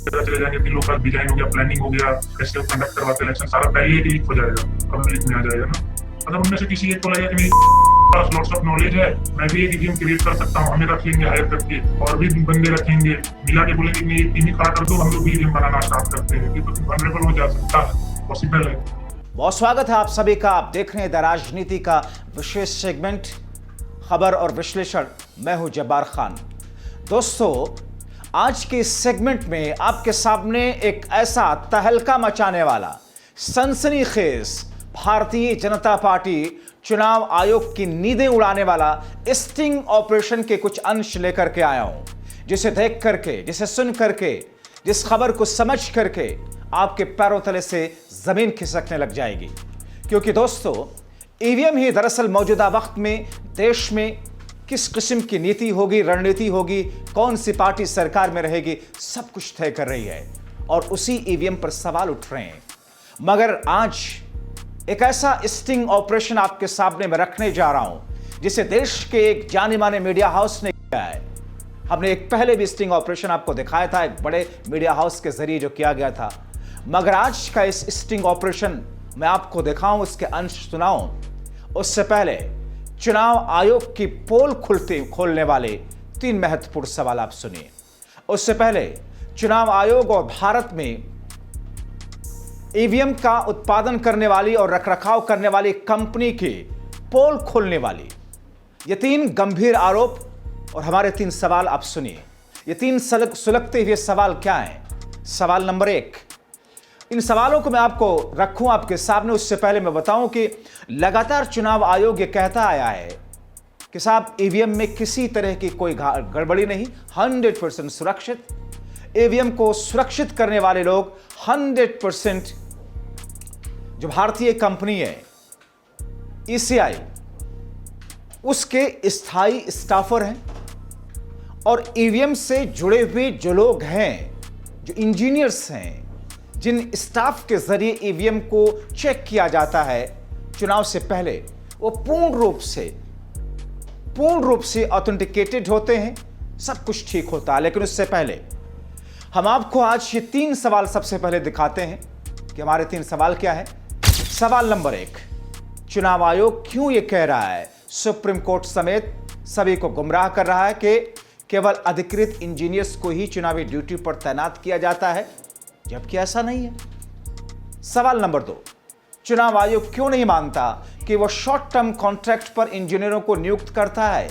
जगह चले जाएंगे, फिर लोग का डिजाइन हो गया, प्लानिंग हो गया, कैसे कंडक्ट करवाते इलेक्शन, सारा पहले ही लीक हो जाएगा, पब्लिक में आ जाएगा ना। अगर उनमें से किसी एक को लगेगा कि मेरे पास लॉट्स ऑफ नॉलेज है, मैं भी एक ईवीएम क्रिएट कर सकता हूँ, हमें रख लेंगे हायर करके और भी बंदे रखेंगे, मिला के बोलेंगे कि टीम ही खड़ा कर दो, हम लोग भी ईवीएम बनाना स्टार्ट करते हैं, ये तो वनरेबल हो जा सकता है, पॉसिबल है। बहुत स्वागत है आप सभी का। आप देख रहे हैं द राजनीति का विशेष सेगमेंट खबर और विश्लेषण। मैं हूं जब्बार खान। दोस्तों, आज के इस सेगमेंट में आपके सामने एक ऐसा तहलका मचाने वाला, सनसनीखेज भारतीय जनता पार्टी चुनाव आयोग की नींदें उड़ाने वाला स्टिंग ऑपरेशन के कुछ अंश लेकर के आया हूं, जिसे देख करके, जिसे सुन करके, जिस खबर को समझ करके आपके पैरों तले से जमीन खिसकने लग जाएगी। क्योंकि दोस्तों, ईवीएम ही दरअसल मौजूदा वक्त में देश में किस किस्म की नीति होगी, रणनीति होगी, कौन सी पार्टी सरकार में रहेगी, सब कुछ तय कर रही है और उसी ईवीएम पर सवाल उठ रहे हैं। मगर आज एक ऐसा स्टिंग ऑपरेशन आपके सामने मैं रखने जा रहा हूं, जिसे देश के एक जाने माने मीडिया हाउस ने किया है। हमने एक पहले भी स्टिंग ऑपरेशन आपको दिखाया था, एक बड़े मीडिया हाउस के जरिए जो किया गया था। मगर आज का इस स्टिंग ऑपरेशन मैं आपको दिखाऊं, उसके अंश सुनाऊं, उससे पहले चुनाव आयोग की पोल खोलने वाले 3 महत्वपूर्ण सवाल आप सुनिए। उससे पहले चुनाव आयोग और भारत में ईवीएम का उत्पादन करने वाली और रखरखाव करने वाली कंपनी की पोल खोलने वाली ये 3 गंभीर आरोप और हमारे 3 सवाल आप सुनिए। ये 3 सुलगते हुए सवाल क्या हैं? सवाल नंबर 1, इन सवालों को मैं आपको रखूं आपके सामने, उससे पहले मैं बताऊं कि लगातार चुनाव आयोग ये कहता आया है कि साहब ईवीएम में किसी तरह की कोई गड़बड़ी नहीं, 100% सुरक्षित। ईवीएम को सुरक्षित करने वाले लोग 100% जो भारतीय कंपनी है ईसीआई, उसके स्थायी स्टाफर हैं और ईवीएम से जुड़े हुए जो लोग हैं, जो इंजीनियर्स हैं, जिन स्टाफ के जरिए ईवीएम को चेक किया जाता है चुनाव से पहले, वो पूर्ण रूप से ऑथेंटिकेटेड होते हैं, सब कुछ ठीक होता है। लेकिन उससे पहले हम आपको आज ये 3 सवाल सबसे पहले दिखाते हैं कि हमारे 3 सवाल क्या है। सवाल नंबर 1, चुनाव आयोग क्यों ये कह रहा है, सुप्रीम कोर्ट समेत सभी को गुमराह कर रहा है कि केवल अधिकृत इंजीनियर्स को ही चुनावी ड्यूटी पर तैनात किया जाता है, जबकि ऐसा नहीं है। सवाल नंबर 2, चुनाव आयोग क्यों नहीं मानता कि वह शॉर्ट टर्म कॉन्ट्रैक्ट पर इंजीनियरों को नियुक्त करता है,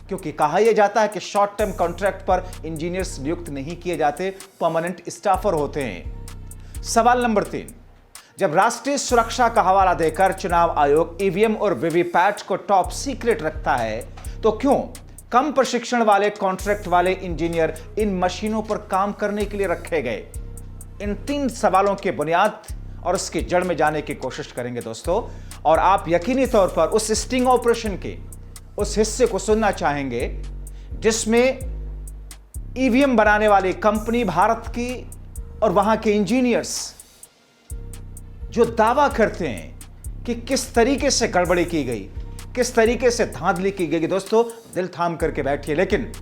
क्योंकि कहा यह जाता है कि शॉर्ट टर्म कॉन्ट्रैक्ट पर इंजीनियर्स नियुक्त नहीं किए जाते, परमानेंट स्टाफर होते हैं। सवाल नंबर 3, जब राष्ट्रीय सुरक्षा का हवाला देकर चुनाव आयोग ईवीएम और वीवीपैट को टॉप सीक्रेट रखता है, तो क्यों कम प्रशिक्षण वाले कॉन्ट्रैक्ट वाले इंजीनियर इन मशीनों पर काम करने के लिए रखे गए? इन 3 सवालों के बुनियाद और उसकी जड़ में जाने की कोशिश करेंगे दोस्तों, और आप यकीनी तौर पर उस स्टिंग ऑपरेशन के उस हिस्से को सुनना चाहेंगे जिसमें ईवीएम बनाने वाली कंपनी भारत की और वहां के इंजीनियर्स जो दावा करते हैं कि किस तरीके से गड़बड़ी की गई, किस तरीके से धांधली की गई। दोस्तों, दिल थाम करके बैठिए। लेकिन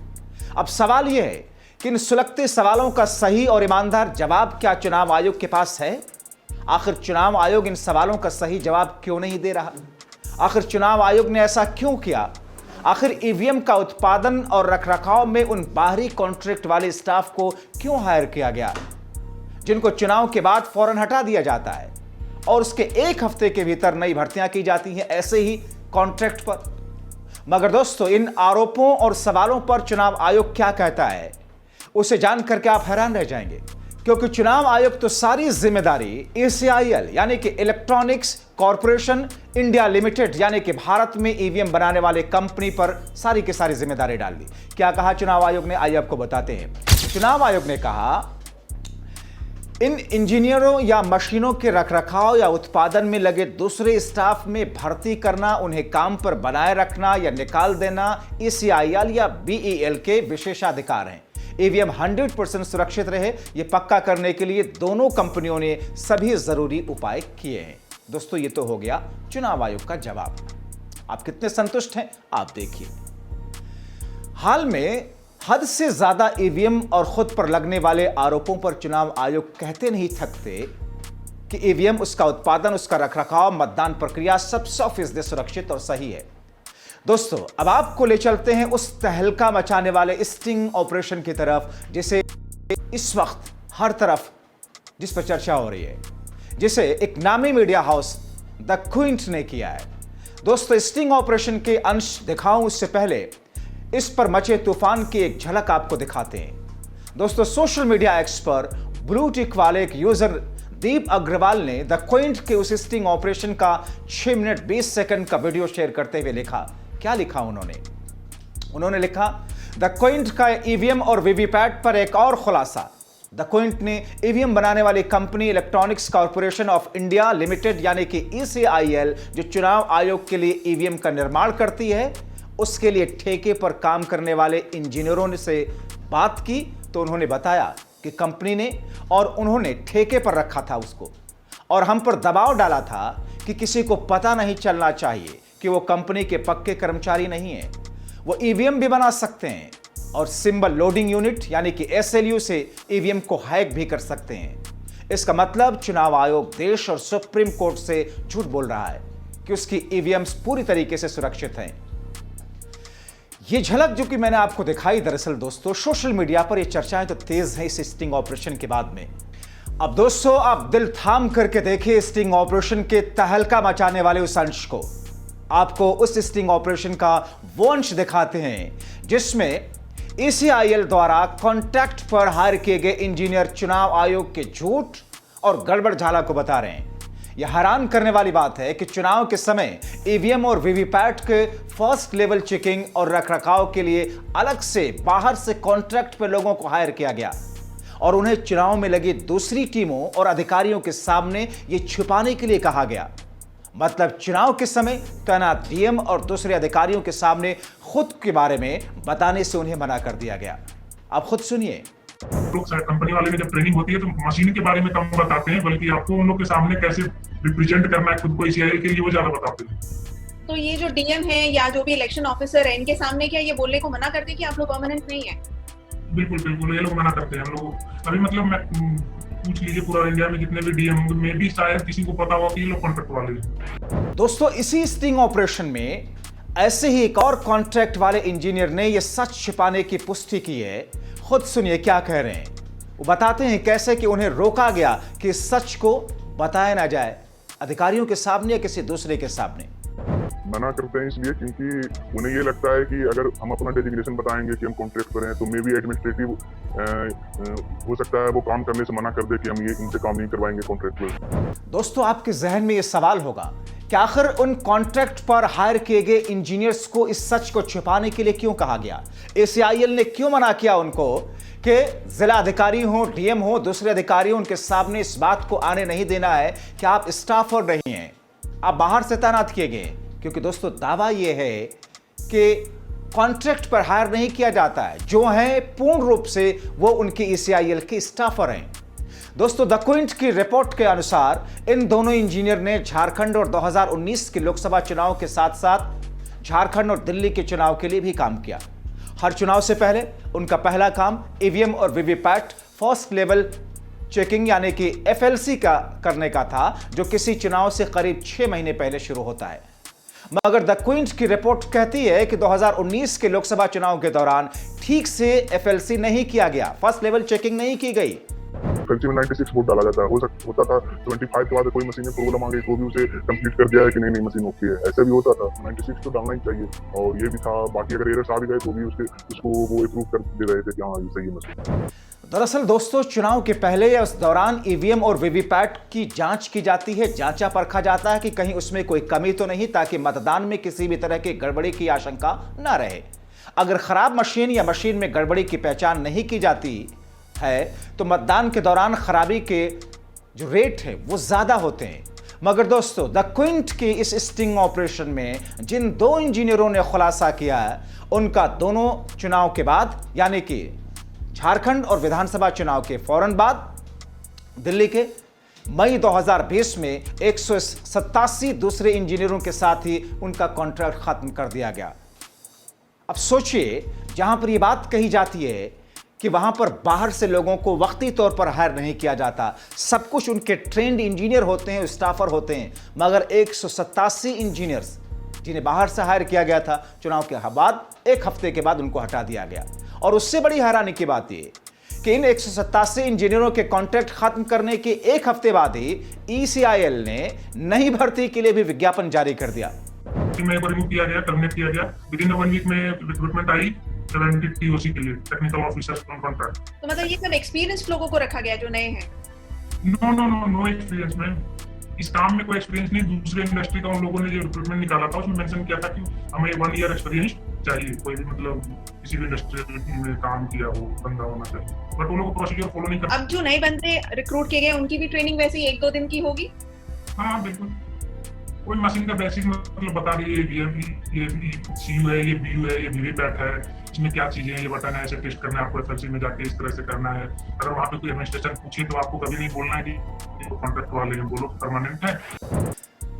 अब सवाल यह है कि इन सुलगते सवालों का सही और ईमानदार जवाब क्या चुनाव आयोग के पास है? आखिर चुनाव आयोग इन सवालों का सही जवाब क्यों नहीं दे रहा? आखिर चुनाव आयोग ने ऐसा क्यों किया? आखिर ईवीएम का उत्पादन और रखरखाव में उन बाहरी कॉन्ट्रैक्ट वाले स्टाफ को क्यों हायर किया गया, जिनको चुनाव के बाद फौरन हटा दिया जाता है और उसके 1 हफ्ते के भीतर नई भर्तियां की जाती हैं ऐसे ही कॉन्ट्रैक्ट पर? मगर दोस्तों, इन आरोपों और सवालों पर चुनाव आयोग क्या कहता है, उसे जान करके आप हैरान रह जाएंगे। क्योंकि चुनाव आयोग तो सारी जिम्मेदारी ईसीआईएल यानी कि इलेक्ट्रॉनिक्स कॉर्पोरेशन इंडिया लिमिटेड यानी कि भारत में ईवीएम बनाने वाले कंपनी पर सारी की सारी जिम्मेदारी डाल दी। क्या कहा चुनाव आयोग ने, आइए आपको बताते हैं। चुनाव आयोग ने कहा, इन इंजीनियरों या मशीनों के रखरखाव या उत्पादन में लगे दूसरे स्टाफ में भर्ती करना, उन्हें काम पर बनाए रखना या निकाल देना ईसीआईएल या बीईएल के विशेषाधिकार हैं। ईवीएम 100% सुरक्षित रहे, यह पक्का करने के लिए दोनों कंपनियों ने सभी जरूरी उपाय किए हैं। दोस्तों, ये तो हो गया चुनाव आयोग का जवाब। आप कितने संतुष्ट हैं आप देखिए। हाल में हद से ज्यादा ईवीएम और खुद पर लगने वाले आरोपों पर चुनाव आयोग कहते नहीं थकते कि ईवीएम, उसका उत्पादन, उसका रखरखाव, मतदान प्रक्रिया सब 100% सुरक्षित और सही है। दोस्तों, अब आपको ले चलते हैं उस तहलका मचाने वाले स्टिंग ऑपरेशन की तरफ जिसे इस वक्त हर तरफ जिस पर चर्चा हो रही है, जिसे एक नामी मीडिया हाउस द क्विंट ने किया है। दोस्तों, स्टिंग ऑपरेशन के अंश दिखाऊं उससे पहले इस पर मचे तूफान की एक झलक आपको दिखाते हैं। दोस्तों, सोशल मीडिया एक्स पर ब्लू टिक वाले एक यूजर दीप अग्रवाल ने द क्विंट के उस स्टिंग ऑपरेशन का 6 मिनट 20 सेकंड का वीडियो शेयर करते हुए लिखा। क्या लिखा उन्होंने लिखा, द क्विंट का ईवीएम और वीवीपैट पर एक और खुलासा। द क्विंट ने ईवीएम बनाने वाली company electronics corporation of India limited यानी कि ECIL, जो चुनाव आयोग के लिए ईवीएम का निर्माण करती है, उसके लिए ठेके पर काम करने वाले इंजीनियरों से बात की तो उन्होंने बताया कि कंपनी ने और उन्होंने ठेके पर रखा था उसको, और हम पर दबाव डाला था कि किसी को पता नहीं चलना चाहिए कि वो कंपनी के पक्के कर्मचारी नहीं है, वो ईवीएम भी बना सकते हैं और सिंबल लोडिंग यूनिट यानी कि SLU से ईवीएम को हैक भी कर सकते हैं। इसका मतलब चुनाव आयोग देश और सुप्रीम कोर्ट से झूठ बोल रहा है कि उसकी ईवीएम्स पूरी तरीके से सुरक्षित हैं। ये झलक जो कि मैंने आपको दिखाई, दरअसल दोस्तों सोशल मीडिया पर ये चर्चाएं तो तेज हैं इस स्टिंग ऑपरेशन के बाद में। अब दोस्तों, आप दिल थाम करके देखिए स्टिंग ऑपरेशन के तहलका मचाने वाले उस अंश को। आपको उस स्टिंग ऑपरेशन का वो अंश दिखाते हैं जिसमें ECIL द्वारा कॉन्ट्रैक्ट पर हायर किए गए इंजीनियर चुनाव आयोग के झूठ और गड़बड़ झाला को बता रहे हैं। यह हैरान करने वाली बात है कि चुनाव के समय ईवीएम और वीवीपैट के फर्स्ट लेवल चेकिंग और रखरखाव के लिए अलग से बाहर से कॉन्ट्रैक्ट पर लोगों को हायर किया गया और उन्हें चुनाव में लगी दूसरी टीमों और अधिकारियों के सामने यह छुपाने के लिए कहा गया। मतलब चुनाव के समय तैनात डीएम और दूसरे अधिकारियों के सामने खुद के बारे में बताने से उन्हें मना कर दिया गया। आप खुद सुनिए। कंपनी वाले में जब ट्रेनिंग होती है तो मशीन के बारे में कम बताते हैं, बल्कि आपको उन लोग के सामने कैसे रिप्रेजेंट करना है खुद को ECIL के लिए वो ज्यादा बताते हैं। तो ये जो डीएम है या जो भी इलेक्शन ऑफिसर है, इनके सामने क्या ये बोलने को मना करते हैं कि आप लोग परमानेंट नहीं है? बिल्कुल बिल्कुल, ये लोग मना करते हैं हम लोग। अभी मतलब मैं पूछ लीजिए पूरा इंडिया में जितने भी डीएम में भी शायद किसी को पता हो कि ये लोग कॉन्ट्रैक्ट वाले हैं। दोस्तों, इसी स्टिंग ऑपरेशन में ऐसे ही एक और कॉन्ट्रैक्ट वाले इंजीनियर ने यह सच छिपाने की पुष्टि की है। खुद सुनिए क्या कह रहे हैं। वो बताते हैं कैसे कि उन्हें रोका गया कि इस सच को बताया ना जाए अधिकारियों के सामने या किसी दूसरे के सामने। मना करते हैं इसलिए क्योंकि उन्हें ये लगता है कि अगर हम अपना डेजिग्नेशन बताएंगे कि हम कॉन्ट्रैक्ट पर हैं तो मे बी एडमिनिस्ट्रेटिव हो सकता है वो काम करने से मना कर दे कि हम ये इनसे काम नहीं करवाएंगे कॉन्ट्रैक्ट पर। दोस्तों, आपके जहन में ये सवाल होगा कि आखिर उन कॉन्ट्रैक्ट पर हायर किए गए इंजीनियर्स को इस सच को छिपाने के लिए क्यों कहा गया? ECIL ने क्यों मना किया उनको कि जिला अधिकारी हो, डीएम हो, दूसरे अधिकारी हो, उनके सामने इस बात को आने नहीं देना है कि आप स्टाफ और नहीं हैं, आप बाहर से तैनात किए गए? क्योंकि दोस्तों, दावा यह है कि कॉन्ट्रैक्ट पर हायर नहीं किया जाता है, जो हैं पूर्ण रूप से वो उनके ECIL के स्टाफर हैं। दोस्तों, द क्विंट की रिपोर्ट के अनुसार इन दोनों इंजीनियर ने झारखंड और 2019 के लोकसभा चुनाव के साथ साथ झारखंड और दिल्ली के चुनाव के लिए भी काम किया। हर चुनाव से पहले उनका पहला काम ईवीएम और वीवीपैट फर्स्ट लेवल चेकिंग यानी कि FLC का करने का था, जो किसी चुनाव से करीब 6 महीने पहले शुरू होता है। मगर द क्विंट की रिपोर्ट कहती है कि 2019 के लोकसभा चुनाव के दौरान ठीक से FLC नहीं किया गया, फर्स्ट लेवल चेकिंग नहीं की गई। FLC में 96 वोट डाला जाता है, होता था 25 के बाद कोई मशीन में प्रॉब्लम आ गई तो भी उसे कंप्लीट कर दिया है कि नहीं मशीन ओके है, ऐसा भी होता था। 96 तो डालना ही चाहिए और ये भी था। बाकी अगर एरर्स आ भी गए तो भी उसको वो अप्रूव कर दे रहे थे कि हाँ ये सही है मशीन। दरअसल दोस्तों, चुनाव के पहले या उस दौरान ईवीएम और वीवीपैट की जांच की जाती है, जांचा परखा जाता है कि कहीं उसमें कोई कमी तो नहीं, ताकि मतदान में किसी भी तरह की गड़बड़ी की आशंका ना रहे। अगर खराब मशीन या मशीन में गड़बड़ी की पहचान नहीं की जाती है तो मतदान के दौरान खराबी के जो रेट है वो ज्यादा होते हैं। मगर दोस्तों, द क्विंट की इस स्टिंग ऑपरेशन में जिन दो इंजीनियरों ने खुलासा किया है, उनका दोनों चुनाव के बाद यानी कि झारखंड और विधानसभा चुनाव के फौरन बाद दिल्ली के मई 2020 में 187 दूसरे इंजीनियरों के साथ ही उनका कॉन्ट्रैक्ट खत्म कर दिया गया। अब सोचिए, जहां पर यह बात कही जाती है कि वहां पर बाहर से लोगों को वक्ती तौर पर हायर नहीं किया जाता, सब कुछ उनके ट्रेंड इंजीनियर होते हैं, स्टाफर होते हैं, मगर 187 इंजीनियर्स जिन्हें बाहर से हायर किया गया था, चुनाव के बाद 1 हफ्ते के बाद उनको हटा दिया गया। और उससे बड़ी हैरानी की बात यह कि इन 187 इंजीनियरों के कॉन्ट्रैक्ट खत्म करने के 1 हफ्ते बाद ही ECIL ने नई भर्ती के लिए भी विज्ञापन जारी कर दिया। में रिमूव किया गया, टर्मिनेट किया गया। विदिन 1 वीक में रिक्रूटमेंट आई 70 TOC के लिए, टेक्निकल ऑफिसर्स ऑन कॉन्ट्रैक्ट। तो मतलब ये सब एक्सपीरियंस्ड लोगों को रखा गया जो नए हैं? नो एक्सपीरियंस में, इस काम में कोई एक्सपीरियंस नहीं। दूसरे इंडस्ट्री का उन लोगों ने जो रिक्रूटमेंट निकाला था उसमें मेंशन किया था कि हमें 1 ईयर एक्सपीरियंस चाहिए, कोई भी मतलब किसी भी इंडस्ट्री में काम किया हो बंदा होना चाहिए, बट वो लोग प्रोसीजर फॉलो नहीं करते। अब जो नए बंदे रिक्रूट किए गए उनकी भी ट्रेनिंग वैसे ही 1-2 दिन की होगी? हाँ बिल्कुल, कोई मशीन का बेसिक मतलब बता रही है, ये CU है, ये BU है, ये VVPAT है, इसमें क्या चीजें हैं, ये बटन है, ऐसे टेस्ट करना है आपको, FLC में जाके इस तरह से करना है। अगर वहाँ पे कोई एडमिनिस्ट्रेशन पूछे तो आपको कभी नहीं बोलना है कि कॉन्ट्रैक्ट वाले हैं, बोलो परमानेंट है।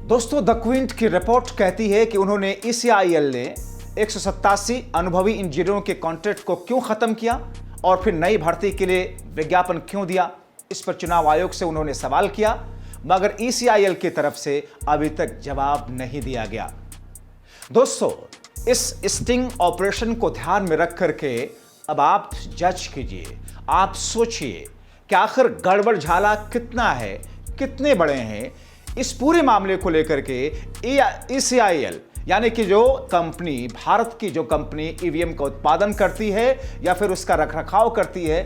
दोस्तों, द क्विंट की रिपोर्ट कहती है कि उन्होंने ECIL ने 187 अनुभवी इंजीनियरों के कॉन्ट्रैक्ट को क्यों खत्म किया और फिर नई भर्ती के लिए विज्ञापन क्यों दिया। इस पर चुनाव आयोग से उन्होंने सवाल किया, मगर ECIL की तरफ से अभी तक जवाब नहीं दिया गया। दोस्तों, इस स्टिंग ऑपरेशन को ध्यान में रख करके अब आप जज कीजिए, आप सोचिए कि आखिर गड़बड़ झाला कितना है, कितने बड़े हैं। इस पूरे मामले को लेकर के ECIL यानी कि जो कंपनी, भारत की जो कंपनी EVM का उत्पादन करती है या फिर उसका रखरखाव करती है,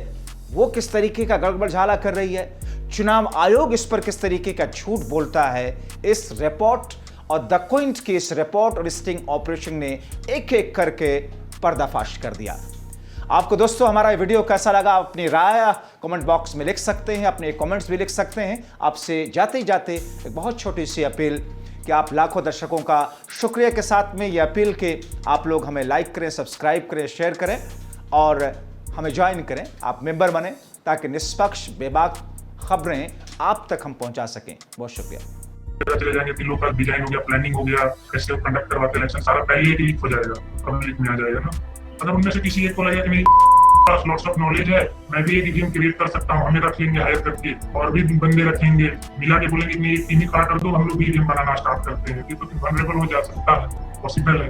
वो किस तरीके का गड़बड़ झाला कर रही है, चुनाव आयोग इस पर किस तरीके का झूठ बोलता है। इस रिपोर्ट और द क्विंट की इस रिपोर्ट और स्टिंग ऑपरेशन ने एक एक करके पर्दाफाश कर दिया। आपको दोस्तों हमारा ये वीडियो कैसा लगा, आप अपनी राय कमेंट बॉक्स में लिख सकते हैं, अपने कमेंट्स भी लिख सकते हैं। आपसे जाते ही जाते एक बहुत छोटी सी अपील कि आप लाखों दर्शकों का शुक्रिया के साथ में ये अपील कि आप लोग हमें लाइक करें, सब्सक्राइब करें, शेयर करें और हमें ज्वाइन करें, आप मेंबर बने, ताकि निष्पक्ष बेबाक खबरें आप तक हम पहुंचा सकें। बहुत शुक्रिया। चले जाएंगे कि लोग डिजाइन हो गया, प्लानिंग हो गया, कैसे कंडक्ट करवाते इलेक्शन, सारा पहले ही लीक हो जाएगा, पब्लिक में आ जाएगा ना। अगर उनमें से किसी एक को लगेगा कि मेरे पास लॉट्स ऑफ नॉलेज है, मैं भी एक EVM क्रिएट कर सकता हूँ, हमें रख लेंगे हायर करके, और भी बंदे रखेंगे, मिला के बोलेंगे कि टीम ही खड़ा कर दो, हम लोग भी EVM बनाना स्टार्ट करते हैं, तो वनरेबल हो जा सकता है, पॉसिबल है।